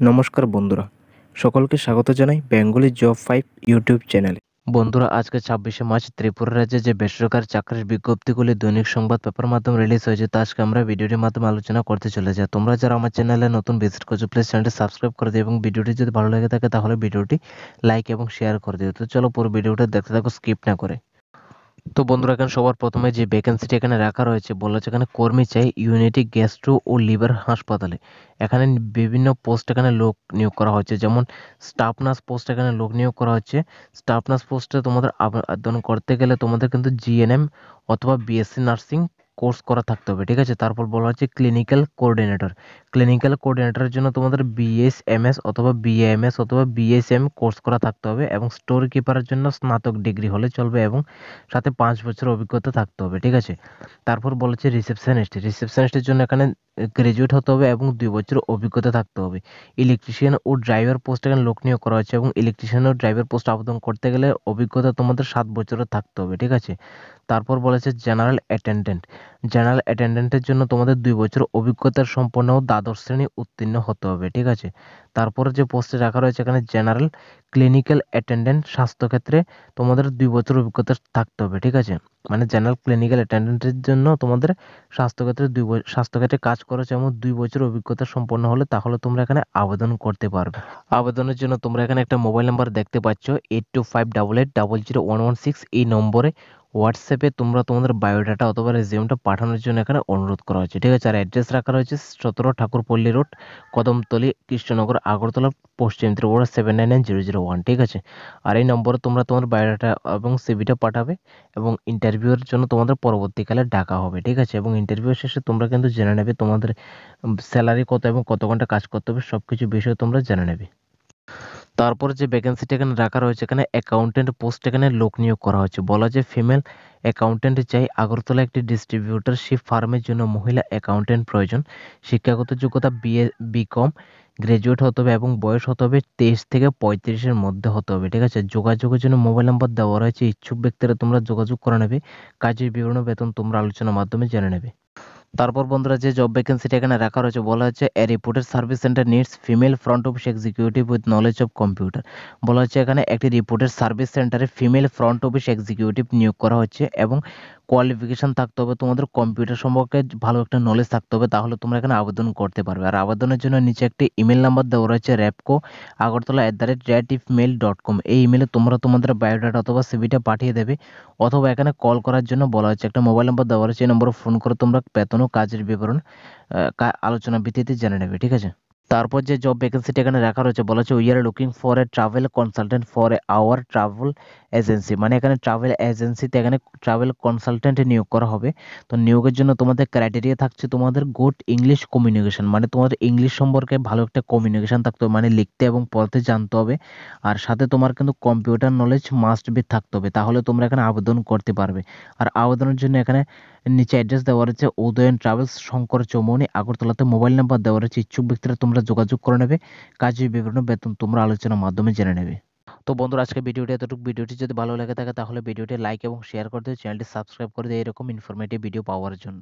নমস্কার বন্ধুরা, সকলকে স্বাগত জানাই বেঙ্গলি জব 5 ইউটিউব চ্যানেলে। বন্ধুরা, আজকে 26শে মার্চ ত্রিপুরা রাজ্যে যে বেসরকারি চাকরির বিজ্ঞপ্তিগুলি দৈনিক সংবাদ পেপার মাধ্যমে রিলিজ হয়েছে তা আজকে আমরা ভিডিওটির মাধ্যমে আলোচনা করতে চলেছি। তোমরা যারা আমার চ্যানেলে নতুন ভিজিট করছো প্লিজ চ্যানেলটি সাবস্ক্রাইব করে দিও এবং ভিডিওটি যদি ভালো লেগে থাকে তাহলে ভিডিওটি লাইক এবং শেয়ার করে দিও। তো চলো পুরো ভিডিওটা দেখতে থাকো স্কিপ না করে। তো বন্ধুরা, এখানে সবার প্রথমে যে ভ্যাকেন্সিটি এখানে রাখা রয়েছে বলা হচ্ছে এখানে কর্মী চাই ইউনিটি গ্যাস্ট্রো ও লিভার হাসপাতালে। এখানে বিভিন্ন পোস্ট এখানে লোক নিয়োগ করা হচ্ছে, যেমন স্টাফ নার্স পোস্ট এখানে লোক নিয়োগ করা হচ্ছে। স্টাফ নার্স পোস্টে তোমাদের আবেদন করতে গেলে তোমাদের কিন্তু জিএনএম অথবা বিএসসি নার্সিং কোর্স করা থাকতে হবে, ঠিক আছে। তারপর বলা হচ্ছে ক্লিনিক্যাল কোঅর্ডিনেটর। ক্লিনিক্যাল কোঅর্ডিনেটরের জন্য তোমাদের বিএসএমএস অথবা বিএএমএস অথবা বিএসএম কোর্স করা থাকতে হবে এবং স্টোর কিপারের জন্য স্নাতক ডিগ্রি হলে চলবে এবং সাথে 5 বছর অভিজ্ঞতা থাকতে হবে, ঠিক আছে। তারপর বলেছে রিসেপশনিস্টের জন্য এখানে গ্রাজুয়েট হতে হবে এবং 2 বছর অভিজ্ঞতা থাকতে হবে। ইলেকট্রিশিয়ান ও ড্রাইভার পোস্ট এখানে লোক নিয়োগ করা হচ্ছে এবং ইলেকট্রিশিয়ান ও ড্রাইভার পোস্ট আবেদন করতে গেলে অভিজ্ঞতা তোমাদের 7 বছরের থাকতে হবে, ঠিক আছে। তারপর বলেছে জেনারেল অ্যাটেন্ডেন্টের জন্য তোমাদের 2 বছর অভিজ্ঞতার সম্পন্ন ও দ্বাদশ শ্রেণী উত্তীর্ণ হতে হবে, ঠিক আছে। তারপরে যে পোস্টে রাখা রয়েছে এখানে জেনারেল ক্লিনিক্যাল অ্যাটেন্ডেন্ট, স্বাস্থ্যক্ষেত্রে তোমাদের 2 বছর অভিজ্ঞতা থাকতে হবে, ঠিক আছে। মানে জেনারেল ক্লিনিক্যাল অ্যাটেন্ডেন্টের জন্য তোমাদের স্বাস্থ্যক্ষেত্রে কাজ করেছে এবং 2 বছর অভিজ্ঞতা সম্পন্ন হলে তাহলে তোমরা এখানে আবেদন করতে পারবে। আবেদনের জন্য তোমরা এখানে একটা মোবাইল নাম্বার দেখতে পাচ্ছ 8258800116। এই নম্বরে হোয়াটসঅ্যাপে তোমরা তোমাদের বায়োডাটা অথবা রেজিউমটা পাঠানোর জন্য এখানে অনুরোধ করা হচ্ছে, ঠিক আছে। আর অ্যাড্রেস রাখা রয়েছে 17 ঠাকুরপল্লী রোড, কদমতলী, কৃষ্ণনগর, আগরতলা, পশ্চিম ত্রিপুরা 799001, ঠিক আছে। আর এই নম্বরে তোমরা তোমার বায়োডাটা এবং সিভিটা পাঠাবে এবং ইন্টারভিউয়ের জন্য তোমাদের পরবর্তীকালে ডাকা হবে, ঠিক আছে। এবং ইন্টারভিউ শেষে তোমরা কিন্তু জেনে নেবে তোমাদের স্যালারি কত এবং কত ঘন্টা কাজ করতে হবে, সব কিছু বিষয়ে তোমরা জেনে নেবে। তারপর যে ভ্যাকেন্সিটা এখানে রাখা রয়েছে এখানে অ্যাকাউন্টেন্ট পোস্ট এখানে লোক নিয়োগ করা হচ্ছে। বলা যে ফিমেল অ্যাকাউন্টেন্ট চাই, আগরতলা একটি ডিস্ট্রিবিউটরশিপ ফার্মের জন্য মহিলা অ্যাকাউন্টেন্ট প্রয়োজন। শিক্ষাগত যোগ্যতা বিকম গ্রাজুয়েট হতে হবে এবং বয়স হতে হবে 23 থেকে 35-এর মধ্যে হতে হবে, ঠিক আছে। যোগাযোগের জন্য মোবাইল নাম্বার দেওয়া রয়েছে, ইচ্ছুক ব্যক্তিরা তোমরা যোগাযোগ করে নেবে। কাজের বিবরণ বেতন তোমরা আলোচনার মাধ্যমে জেনে নেবে। তারপর বন্ধুরা, যে জব ভ্যাকেন্সিটা এখানে রাখা রয়েছে বলা হচ্ছে এ রিপোর্টের service centre needs female front office executive with knowledge of computer. বলা হচ্ছে এখানে একটি রিপোর্টের সার্ভিস সেন্টারে ফিমেল ফ্রন্ট অফিস এক্সিকিউটিভ নিয়োগ করা হচ্ছে এবং কোয়ালিফিকেশন থাকতে হবে তোমাদের কম্পিউটার সম্পর্কে ভালো একটা নলেজ থাকতে হবে, তাহলে তোমরা এখানে আবেদন করতে পারবে। আর আবেদনের জন্য নিচে একটি ইমেল নাম্বার দেওয়া রয়েছে rapco@gmail.com। এই ইমেলে তোমরা তোমাদের বায়োডাটা অথবা সিভিটা পাঠিয়ে দেবে, অথবা এখানে কল করার জন্য বলা হচ্ছে একটা মোবাইল নাম্বার দেওয়া রয়েছে, এই নম্বরে ফোন করে তোমরা বেতন ও কাজের বিবরণ আলোচনা ভিত্তিতে জেনে নেবে, ঠিক আছে। তারপর যে জব ভ্যাকেন্সিটা এখানে রাখা রয়েছে বলা হচ্ছে we are looking for a travel consultant for our travel agency. মানে এখানে ট্রাভেল এজেন্সিতে এখানে ট্রাভেল কনসালটেন্ট নিয়োগ করা হবে। তো নিয়োগের জন্য তোমাদের ক্রাইটেরিয়া থাকছে তোমাদের গুড ইংলিশ কমিউনিকেশন, মানে তোমাদের ইংলিশ সম্পর্কে ভালো একটা কমিউনিকেশন থাকতে হবে, মানে লিখতে এবং পড়তে জানতে হবে। আর সাথে তোমার কিন্তু কম্পিউটার নলেজ মাস্ট বি থাকতে হবে, তাহলে তোমরা এখানে আবেদন করতে পারবে। আর আবেদনের জন্য এখানে নিচে অ্যাড্রেস দেওয়া রয়েছে উদয়ন ট্রাভেলস, শঙ্কর চৌমনি, আগরতলাতে। মোবাইল নাম্বার দেওয়া রয়েছে, ইচ্ছুক ব্যক্তিরা তোমরা যোগাযোগ করে নেবে। কাজের বিবরণ বেতন তোমরা আলোচনার মাধ্যমে জেনে নেবে। তো বন্ধুরা, আজকে ভিডিওটি এতটুকু। ভিডিওটি যদি ভালো লেগে থাকে তাহলে ভিডিওটি লাইক এবং শেয়ার করে দিও, চ্যানেলটি সাবস্ক্রাইব করে দিও এরকম ইনফরমেটিভ ভিডিও পাওয়ার জন্য।